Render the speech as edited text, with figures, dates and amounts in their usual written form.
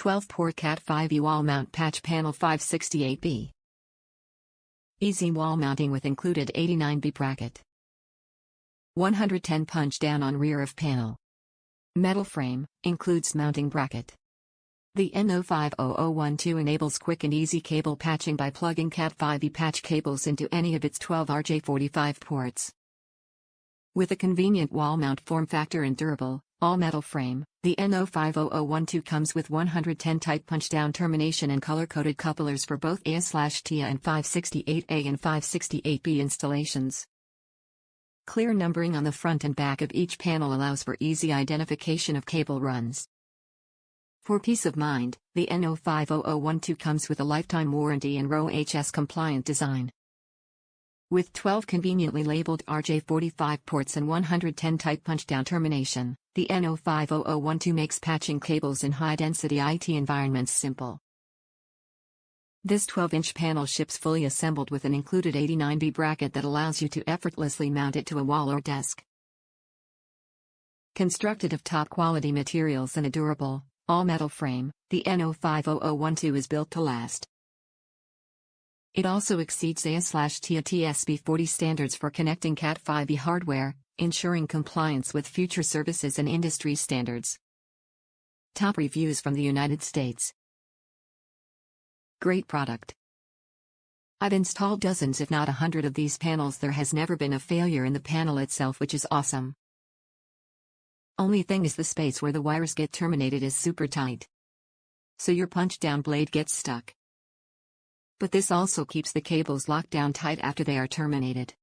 12-port Cat5e wall mount patch panel 568B. Easy wall mounting with included 89B bracket. 110 punch down on rear of panel. Metal frame, includes mounting bracket. The N050-012 enables quick and easy cable patching by plugging Cat5e patch cables into any of its 12 RJ45 ports. With a convenient wall mount form factor and durable, all-metal frame, the N050-012 comes with 110 type punch-down termination and color-coded couplers for both AS/TIA and 568A and 568B installations. Clear numbering on the front and back of each panel allows for easy identification of cable runs. For peace of mind, the N050-012 comes with a lifetime warranty and RoHS-compliant design. With 12 conveniently labeled RJ45 ports and 110 type punch-down termination, the N050-012 makes patching cables in high-density IT environments simple. This 12-inch panel ships fully assembled with an included 89B bracket that allows you to effortlessly mount it to a wall or desk. Constructed of top-quality materials and a durable, all-metal frame, the N050-012 is built to last. It also exceeds AS/TIA TSB40 standards for connecting Cat5e hardware, ensuring compliance with future services and industry standards. Top reviews from the United States. Great product. I've installed dozens if not 100 of these panels. There has never been a failure in the panel itself, which is awesome. Only thing is the space where the wires get terminated is super tight, so your punch-down blade gets stuck. But this also keeps the cables locked down tight after they are terminated.